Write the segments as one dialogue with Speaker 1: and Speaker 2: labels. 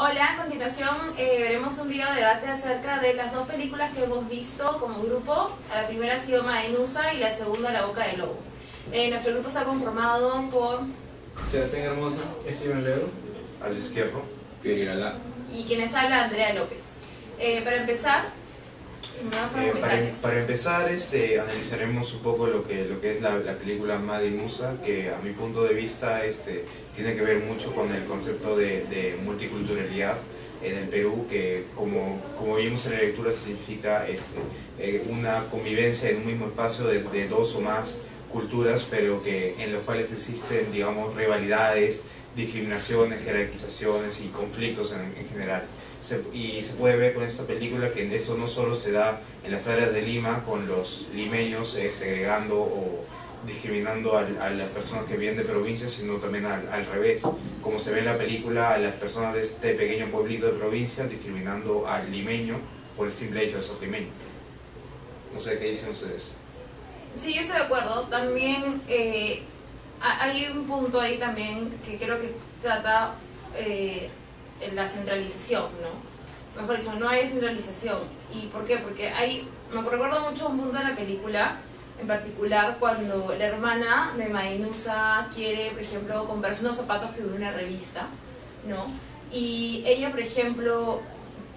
Speaker 1: Hola, a continuación veremos un video debate acerca de las dos películas que hemos visto como grupo. La primera ha sido Madenusa y la segunda La Boca del Lobo. Nuestro grupo está conformado por
Speaker 2: Sebastián Hermosa, Steven Leo,
Speaker 3: Al Izquierdo,
Speaker 4: Pierirala.
Speaker 1: y quienes habla Andrea López. Para empezar,
Speaker 3: para empezar, analizaremos un poco lo que es la película Madenusa, que a mi punto de vista tiene que ver mucho con el concepto de multiculturalidad en el Perú, que como vimos en la lectura significa una convivencia en un mismo espacio de dos o más culturas, pero en los cuales existen, digamos, rivalidades, discriminaciones, jerarquizaciones y conflictos en general. Y se puede ver con esta película que eso no solo se da en las áreas de Lima, con los limeños segregando o discriminando a las personas que vienen de provincias, sino también al revés, como se ve en la película, a las personas de este pequeño pueblito de provincia discriminando al limeño por el simple hecho de ser limeño. No sé qué dicen ustedes.
Speaker 1: sí, yo estoy de acuerdo. También hay un punto ahí también que creo que trata la centralización, ¿no? Mejor dicho, no hay centralización. ¿Y por qué? Porque me recuerdo mucho un punto de la película, en particular cuando la hermana de Madenusa quiere, por ejemplo, comprarse unos zapatos que viene en una revista, ¿no? Y ella, por ejemplo,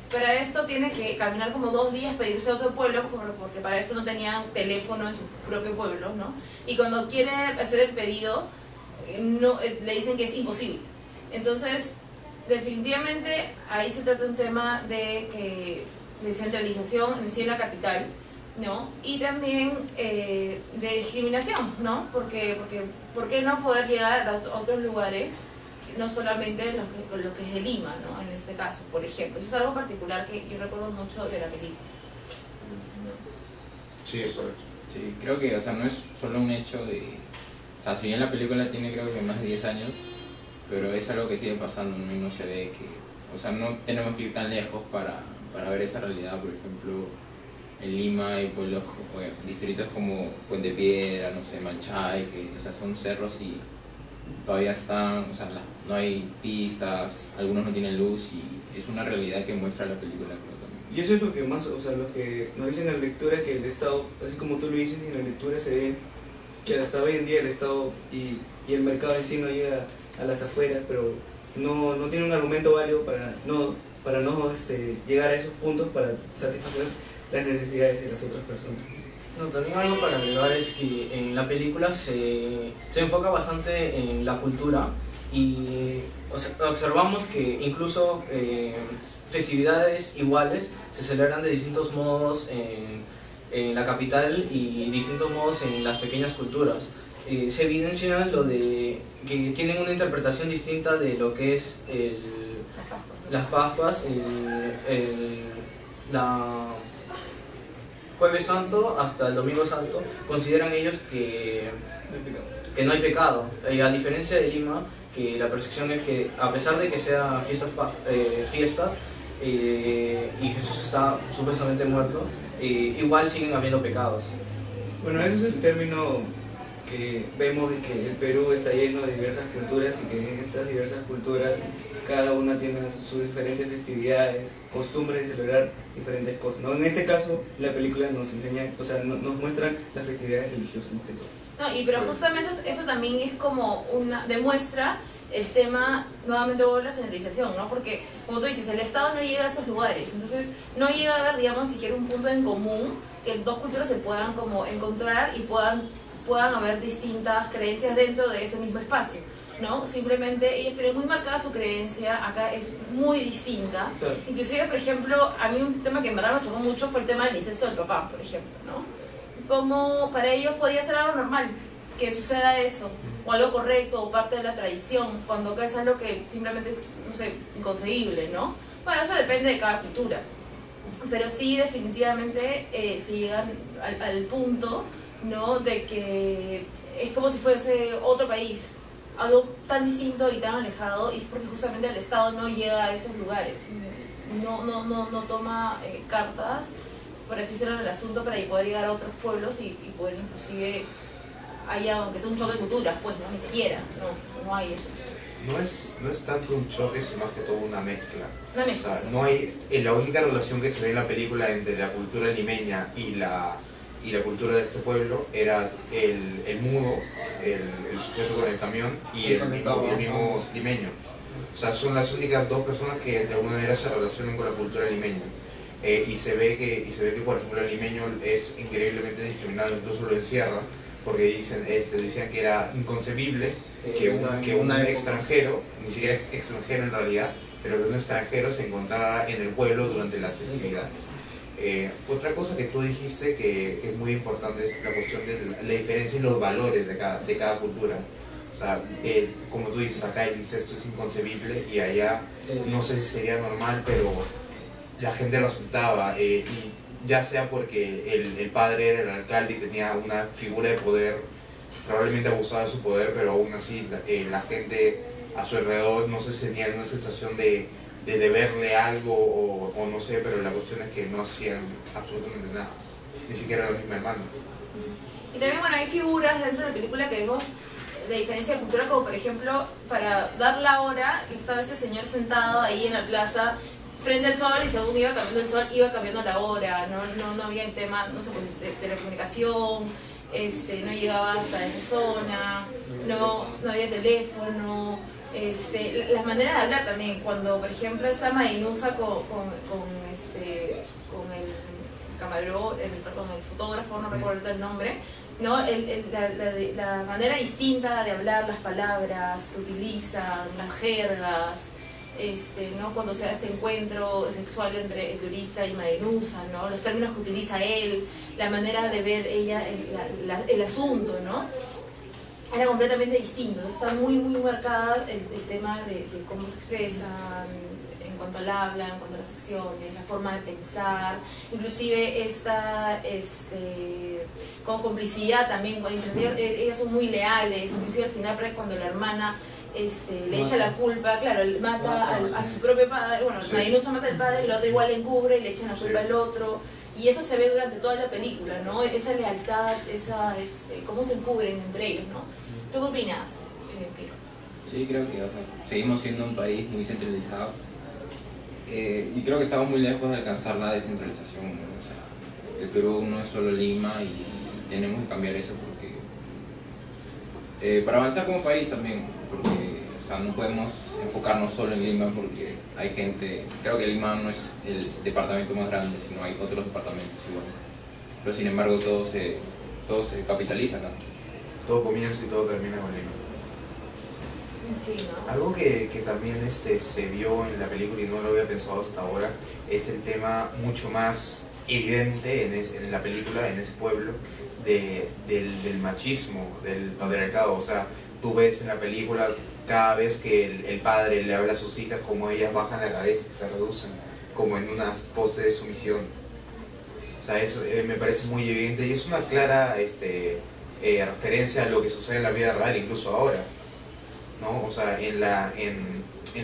Speaker 1: para esto tiene que caminar como 2 días para irse a otro pueblo, porque para esto no tenían teléfono en su propio pueblo, ¿no? Y cuando quiere hacer el pedido, le dicen que es imposible. Entonces, definitivamente ahí se trata de un tema de centralización en sí en la capital, ¿no? Y también de discriminación, ¿no? Porque ¿por qué no poder llegar a otros lugares, no solamente lo que es de Lima, ¿no? En este caso, por ejemplo. Eso es algo particular que yo recuerdo mucho de la película.
Speaker 3: Sí, eso es.
Speaker 4: Sí, creo que, no es solo un hecho de... si bien la película tiene creo que más de 10 años, pero es algo que sigue pasando, ¿no? Y no se ve que... no tenemos que ir tan lejos para ver esa realidad. Por ejemplo, en Lima hay pueblos, distritos como Puente Piedra, no sé, Manchay, que son cerros y todavía están, no hay pistas, algunos no tienen luz, y es una realidad que muestra la película, creo también.
Speaker 2: Y eso es lo que más, lo que nos dicen en la lectura, que el Estado, así como tú lo dices, en la lectura se ve que hasta hoy en día el Estado y el mercado en sí no llega a las afueras, pero no tiene un argumento válido para no llegar a esos puntos para satisfacer las necesidades de las otras personas.
Speaker 5: No, también algo para agregar es que en la película se enfoca bastante en la cultura y observamos que incluso festividades iguales se celebran de distintos modos en la capital y distintos modos en las pequeñas culturas. Se evidencia lo de que tienen una interpretación distinta de lo que es las Pascuas, la Jueves Santo hasta el Domingo Santo. Consideran ellos que no hay pecado, a diferencia de Lima, que la percepción es que a pesar de que sean fiestas y Jesús está supuestamente muerto, igual siguen habiendo pecados.
Speaker 2: Bueno, ese es el término que vemos, de que el Perú está lleno de diversas culturas y que en estas diversas culturas cada una tiene sus diferentes festividades, costumbres de celebrar diferentes cosas, ¿no? En este caso, la película nos enseña, nos muestra las festividades religiosas más que todo.
Speaker 1: No, pero justamente eso también es como demuestra el tema, nuevamente, de la centralización, ¿no? Porque, como tú dices, el Estado no llega a esos lugares, entonces no llega a haber, digamos, siquiera un punto en común que dos culturas se puedan como encontrar y puedan haber distintas creencias dentro de ese mismo espacio, ¿no? Simplemente ellos tienen muy marcada su creencia, acá es muy distinta.
Speaker 2: Claro.
Speaker 1: Inclusive, por ejemplo, a mí un tema que en verdad me chocó mucho fue el tema del incesto del papá, por ejemplo, ¿no? Como para ellos podía ser algo normal que suceda eso, o algo correcto, o parte de la tradición, cuando acá es algo que simplemente es, no sé, inconcebible, ¿no? Bueno, eso depende de cada cultura, pero sí, definitivamente se llegan al punto, ¿no? De que es como si fuese otro país, algo tan distinto y tan alejado, y es porque justamente el Estado no llega a esos lugares, no toma cartas, por así decirlo, en el asunto, para poder llegar a otros pueblos y poder inclusive haya, aunque sea un choque de culturas, pues, ¿no? Ni siquiera, no hay eso.
Speaker 3: no es tanto un choque, sino más que todo una mezcla.
Speaker 1: Una
Speaker 3: O
Speaker 1: mezcla.
Speaker 3: sea, no hay, la única relación que se ve en la película entre la cultura limeña y la cultura de este pueblo era el mudo, el sujeto con el camión y el mismo limeño. O sea, son las únicas dos personas que de alguna manera se relacionan con la cultura limeña. Y se ve que, por ejemplo, el limeño es increíblemente discriminado, incluso lo encierra, porque decían que era inconcebible que un extranjero, ni siquiera extranjero en realidad, pero que un extranjero se encontrara en el pueblo durante las festividades. Otra cosa que tú dijiste que es muy importante es la cuestión de la diferencia en los valores de cada cultura. O sea, como tú dices, acá el incesto es inconcebible y allá no sé si sería normal, pero la gente lo aceptaba, y ya sea porque el padre era el alcalde y tenía una figura de poder, probablemente abusaba de su poder, pero aún así la gente a su alrededor no sé si tenía una sensación de deberle algo o no sé, pero la cuestión es que no hacían absolutamente nada, ni siquiera la misma hermana.
Speaker 1: Y también, bueno, hay figuras dentro de la película que vemos de diferencia de cultura, como por ejemplo, para dar la hora, estaba ese señor sentado ahí en la plaza frente al sol, y según iba cambiando el sol, iba cambiando la hora, no había el tema, no sé, de telecomunicación, no llegaba hasta esa zona, no había teléfono, las maneras de hablar también, cuando por ejemplo está Madinusa con el camarógrafo, el fotógrafo, no recuerdo el nombre, ¿no? La manera distinta de hablar, las palabras que utilizan, las jergas, ¿no? Cuando se da este encuentro sexual entre el turista y Madinusa, ¿no? Los términos que utiliza él, la manera de ver ella el asunto, ¿no? Era completamente distinto. Está muy marcada el tema de cómo se expresan en cuanto al habla, en cuanto a las acciones, la forma de pensar, inclusive con complicidad también, ellos son muy leales, inclusive al final cuando la hermana le echa la culpa, claro, él mata a su propio padre, bueno, sí. Madinusa mata al padre, el otro igual encubre y le echan la culpa al otro, y eso se ve durante toda la película, ¿no? Esa lealtad, cómo se encubren entre ellos, ¿no? ¿Tú qué opinas, Piro?
Speaker 4: Sí, creo que seguimos siendo un país muy centralizado, y creo que estamos muy lejos de alcanzar la descentralización, ¿no? O sea, el Perú no es solo Lima y tenemos que cambiar eso porque para avanzar como país también, porque o sea, no podemos enfocarnos solo en Lima porque hay gente, creo que Lima no es el departamento más grande, sino hay otros departamentos igual, pero sin embargo todo se capitaliza acá.
Speaker 3: Todo comienza y todo termina con Lima.
Speaker 1: Sí, ¿no?
Speaker 3: Algo que también se vio en la película y no lo había pensado hasta ahora es el tema mucho más evidente en la película, en ese pueblo, del machismo, del patriarcado. O sea, tú ves en la película cada vez que el padre le habla a sus hijas como ellas bajan la cabeza y se reducen como en una pose de sumisión. O sea, eso me parece muy evidente y es una clara referencia a lo que sucede en la vida real, incluso ahora, ¿no? O sea, en la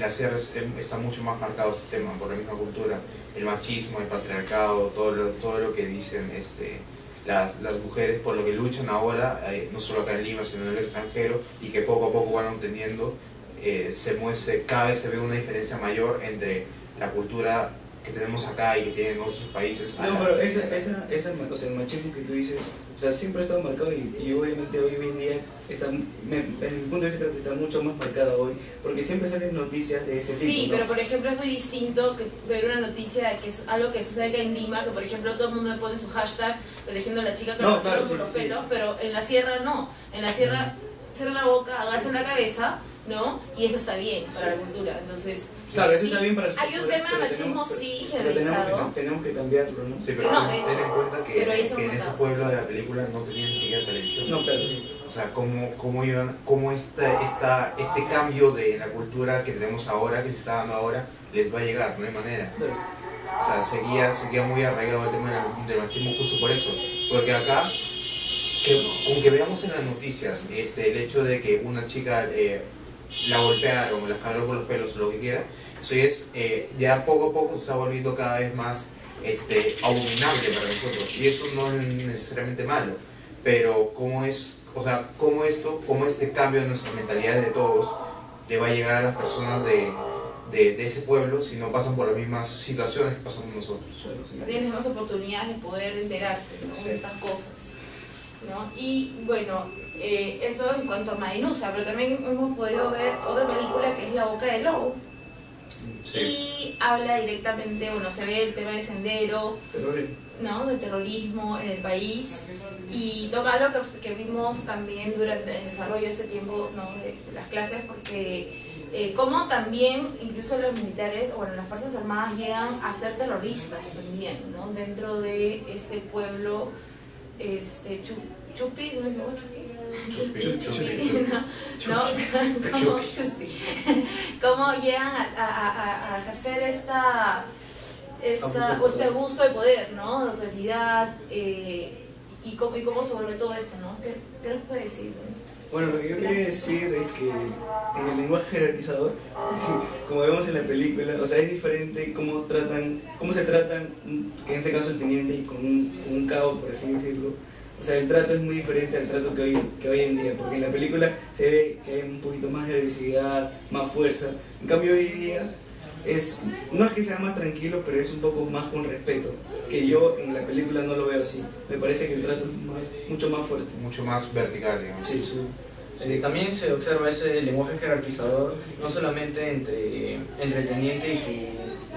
Speaker 3: sierra está mucho más marcado este tema por la misma cultura, el machismo, el patriarcado, todo lo que dicen las mujeres, por lo que luchan ahora, no solo acá en Lima, sino en el extranjero, y que poco a poco van obteniendo, cada vez se ve una diferencia mayor entre la cultura que tenemos acá y que tienen otros países.
Speaker 2: No, pero o sea, el machismo que tú dices, o sea, siempre ha estado marcado y obviamente hoy en día desde mi punto de vista creo que está mucho más marcado hoy, porque siempre salen noticias de ese tipo.
Speaker 1: Sí,
Speaker 2: ¿no?
Speaker 1: pero por ejemplo es muy distinto que ver una noticia de que es algo que sucede acá en Lima, que por ejemplo todo el mundo pone su hashtag protegiendo a la chica con los pelos, pero en la sierra no, en la sierra cierran la boca, agachan la cabeza, ¿no? Y eso está bien para la cultura, entonces...
Speaker 2: Claro, eso está bien para su
Speaker 1: hay un tema de machismo generalizado.
Speaker 2: Tenemos que cambiarlo, ¿no?
Speaker 3: Sí, pero ten en cuenta que en ese pueblo de la película no tenían ni siquiera televisión.
Speaker 2: No, claro, sí.
Speaker 3: O sea, cómo este cambio de la cultura que tenemos ahora, que se está dando ahora, les va a llegar, no hay manera. O sea, seguía muy arraigado el tema del machismo justo por eso. Porque acá, aunque veamos en las noticias el hecho de que una chica la golpearon, la jaló por los pelos o lo que quiera, eso es, ya poco a poco se está volviendo cada vez más abominable para nosotros. Y eso no es necesariamente malo, pero cómo este cambio de nuestra mentalidad de todos le va a llegar a las personas de ese pueblo si no pasan por las mismas situaciones que pasamos nosotros.
Speaker 1: No tienen las mismas oportunidades de poder enterarse, ¿no?, de estas cosas, ¿no? Y bueno, eso en cuanto a Madinusa, pero también hemos podido ver otra película que es La Boca del Lobo.
Speaker 3: Sí.
Speaker 1: Y habla directamente, bueno, se ve el tema de Sendero, ¿no?, de terrorismo en el país, y toca algo que vimos también durante el desarrollo de ese tiempo, ¿no?, de las clases, porque como también incluso los militares, o bueno, las Fuerzas Armadas llegan a ser terroristas también, ¿no?, dentro de ese pueblo, Chupi, ¿no me equivoco? Chuspi, ¿no? Como Chuspi. ¿Cómo llegan a ejercer este abuso de poder, ¿no?, de autoridad, y cómo sobre todo esto, ¿no? ¿Qué nos puede decir?
Speaker 2: Bueno, lo que yo quería decir es que en el lenguaje jerarquizador, como vemos en la película, o sea, es diferente cómo se tratan, que en este caso el teniente y con un cabo, por así decirlo. O sea, el trato es muy diferente al trato que hoy en día, porque en la película se ve que hay un poquito más de agresividad, más fuerza. En cambio hoy día no es que sea más tranquilo, pero es un poco más con respeto, que yo en la película no lo veo así. Me parece que el trato es mucho más fuerte.
Speaker 3: Mucho más vertical, digamos.
Speaker 2: Sí, sí.
Speaker 5: También se observa ese lenguaje jerarquizador, no solamente entre el teniente y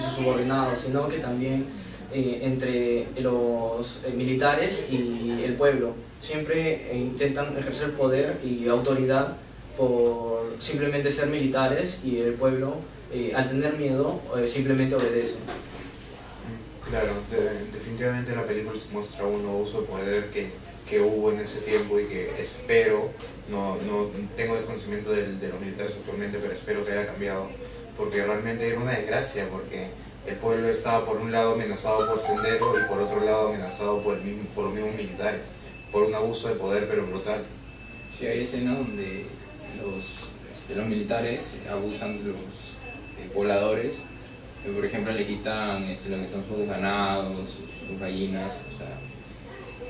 Speaker 5: su subordinado, sino que también entre los militares y el pueblo. Siempre intentan ejercer poder y autoridad por simplemente ser militares, y el pueblo, al tener miedo, simplemente obedece.
Speaker 3: Claro, definitivamente en la película se muestra un nuevo uso de poder que hubo en ese tiempo, y que espero, no tengo desconocimiento de los militares actualmente, pero espero que haya cambiado, porque realmente era una desgracia, porque el pueblo estaba por un lado amenazado por Sendero y por otro lado amenazado por los mismos militares, por un abuso de poder pero brutal.
Speaker 4: Sí, hay escenas donde los militares abusan de los pobladores, por ejemplo le quitan lo que son sus ganados, sus gallinas, o sea,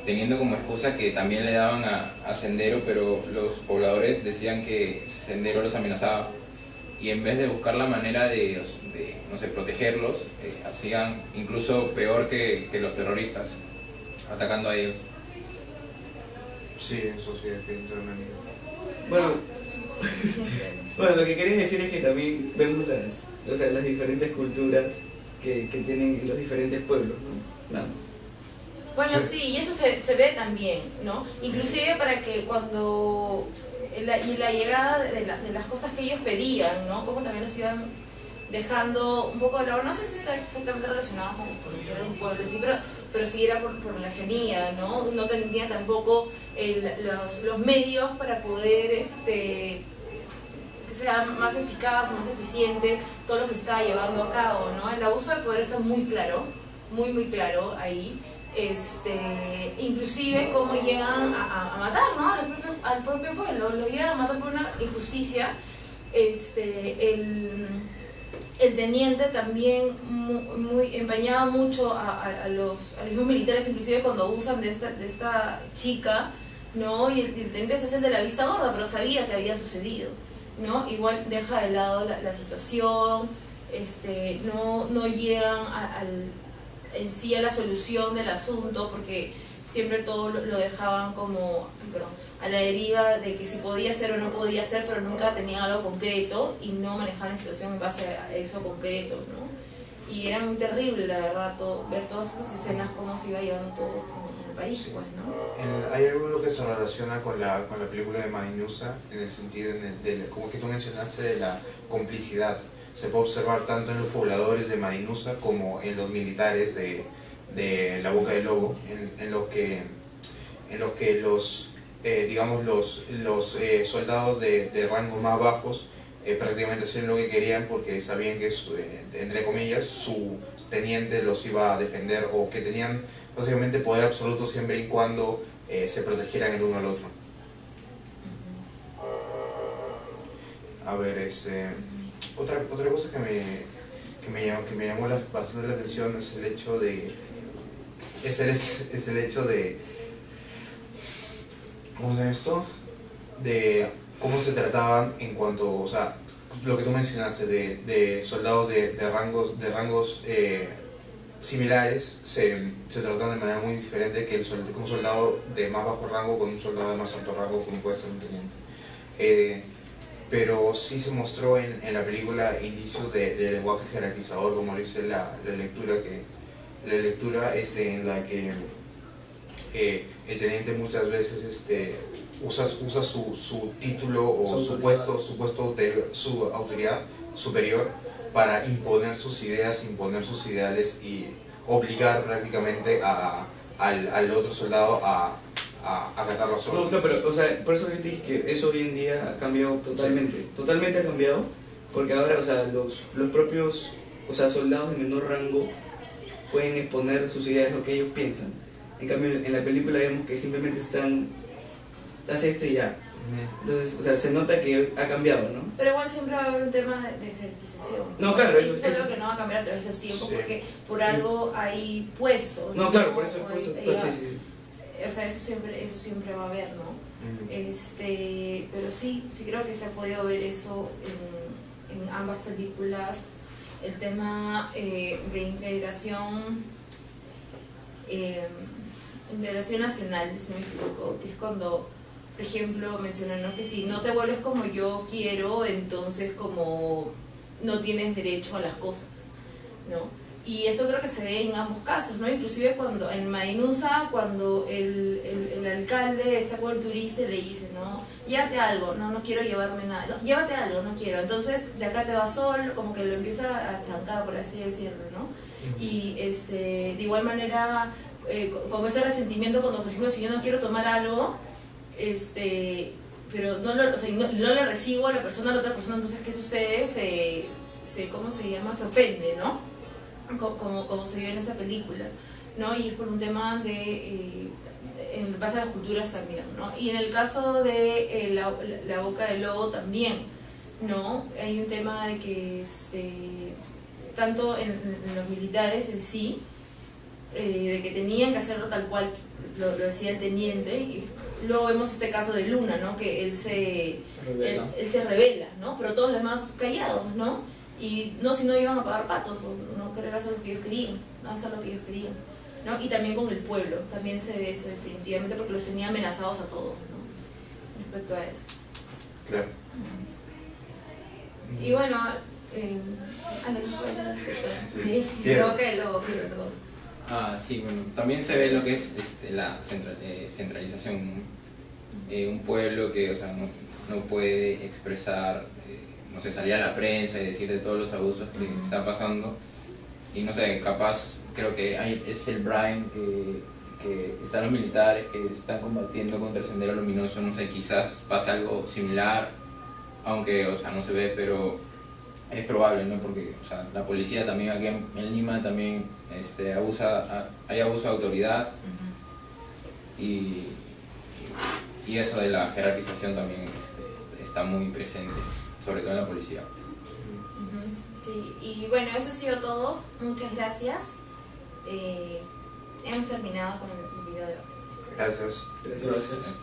Speaker 4: teniendo como excusa que también le daban a Sendero, pero los pobladores decían que Sendero los amenazaba, y en vez de buscar la manera de no sé, protegerlos, hacían incluso peor que los terroristas, atacando a ellos.
Speaker 3: Sí, eso sí, definitivamente.
Speaker 2: Bueno, lo que quería decir es que también vemos las diferentes culturas que tienen los diferentes pueblos, ¿no? Nada más.
Speaker 1: Bueno, sí, y eso se ve también, ¿no? Inclusive para que cuando la llegada de las cosas que ellos pedían, ¿no?, como también los iban dejando un poco de lado. No sé si está exactamente relacionado con que era un pueblo, sí, pero sí era por la lejanía, ¿no? No tenía tampoco los medios para poder que sea más eficaz, más eficiente todo lo que se estaba llevando a cabo, ¿no? El abuso de poder está muy claro, muy claro ahí. Inclusive cómo llegan a matar, ¿no?, al propio pueblo, lo llegan a matar por una injusticia. El teniente también muy empañaba mucho a los mismos militares, inclusive cuando abusan de esta chica, ¿no?, y el teniente se hace el de la vista gorda, pero sabía que había sucedido, ¿no? Igual deja de lado la situación, no llegan en sí a la solución del asunto, porque siempre todo lo dejaban como a la deriva de que si podía ser o no podía ser, pero nunca tenían algo concreto y no manejaban la situación en base a eso concreto, ¿no? Y era muy terrible, la verdad, ver todas esas escenas, cómo se iba llevando todo en el país, pues, ¿no?
Speaker 3: Hay algo que se relaciona con la película de Madinusa, en el sentido, como que tú mencionaste, de la complicidad. Se puede observar tanto en los pobladores de Madinusa como en los militares de La Boca del Lobo, en los que los soldados de rangos más bajos prácticamente hacían lo que querían, porque sabían que, entre comillas, su teniente los iba a defender, o que tenían básicamente poder absoluto siempre y cuando se protegieran el uno al otro. A ver, otra cosa que me llamó bastante la atención es el hecho de ¿cómo se llama esto? De cómo se trataban en cuanto, o sea, lo que tú mencionaste de soldados de rangos similares se tratan de manera muy diferente que un soldado de más bajo rango con un soldado de más alto rango como puede ser un teniente. Pero sí se mostró en la película indicios de lenguaje jerarquizador, como dice la lectura en la que el teniente muchas veces usa su título o su autoridad superior para imponer sus ideas, imponer sus ideales y obligar prácticamente al otro soldado a acatar las órdenes.
Speaker 2: No, pero, o sea, por eso yo te dije que eso hoy en día ha cambiado totalmente. Sí. Totalmente ha cambiado, porque ahora, o sea, los propios, o sea, soldados de menor rango pueden exponer sus ideas, lo que ellos piensan. En cambio, en la película vemos que simplemente hace esto y ya. Entonces, o sea, se nota que ha cambiado, ¿no?
Speaker 1: Pero igual siempre va a haber un tema de jerarquización.
Speaker 2: No, claro,
Speaker 1: eso es algo que no va a cambiar a través de los tiempos, sí. Porque por algo hay puestos.
Speaker 2: No, claro, por eso hay puestos. Sí.
Speaker 1: O sea, eso siempre va a haber, ¿no? Pero sí creo que se ha podido ver eso en ambas películas. El tema de integración nacional, si no me equivoco, que es cuando, por ejemplo, mencionan, ¿no?, que si no te vuelves como yo quiero, entonces como no tienes derecho a las cosas, ¿no? Y eso creo que se ve en ambos casos, ¿no? Inclusive cuando en Mainusa, cuando el alcalde está con el turista y le dice, ¿no?, llévate algo, no quiero llevarme nada, no, llévate algo, no quiero, entonces de acá te vas solo, como que lo empieza a chancar, por así decirlo, ¿no? Y de igual manera, como ese resentimiento cuando, por ejemplo, si yo no quiero tomar algo, pero no le recibo a la otra persona, entonces ¿qué sucede? ¿Cómo se llama? Se ofende, ¿no? Como se vio en esa película, ¿no? Y es por un tema en base a las culturas también, ¿no? Y en el caso de la boca del lobo también, ¿no? Hay un tema de que tanto en los militares en sí, de que tenían que hacerlo tal cual lo decía el teniente, y luego vemos este caso de Luna, ¿no?, que él se revela, ¿no?, pero todos los demás callados, ¿no? Y no, si no iban a pagar patos, no querer hacer lo que ellos querían, no hacer lo que ellos querían, ¿no? Y también con el pueblo, también se ve eso definitivamente, porque los tenía amenazados a todos, ¿no?, respecto a eso.
Speaker 3: Claro.
Speaker 1: Y bueno, creo que perdón.
Speaker 4: Sí, bueno, también se ve lo que es la centralización, ¿no? Un pueblo que, o sea, no puede expresar, no sé, salir a la prensa y decir de todos los abusos que están pasando, y no sé, capaz, creo que es el Brian, que están los militares que están combatiendo contra el Sendero Luminoso, no sé, quizás pase algo similar, aunque, o sea, no se ve, pero es probable, ¿no? Porque, o sea, la policía también aquí en Lima también hay abuso de autoridad, y eso de la jerarquización también está muy presente, sobre todo en la policía.
Speaker 1: Sí, y bueno, eso ha sido todo. Muchas gracias. Hemos terminado con el video de hoy.
Speaker 3: Gracias.
Speaker 2: Gracias.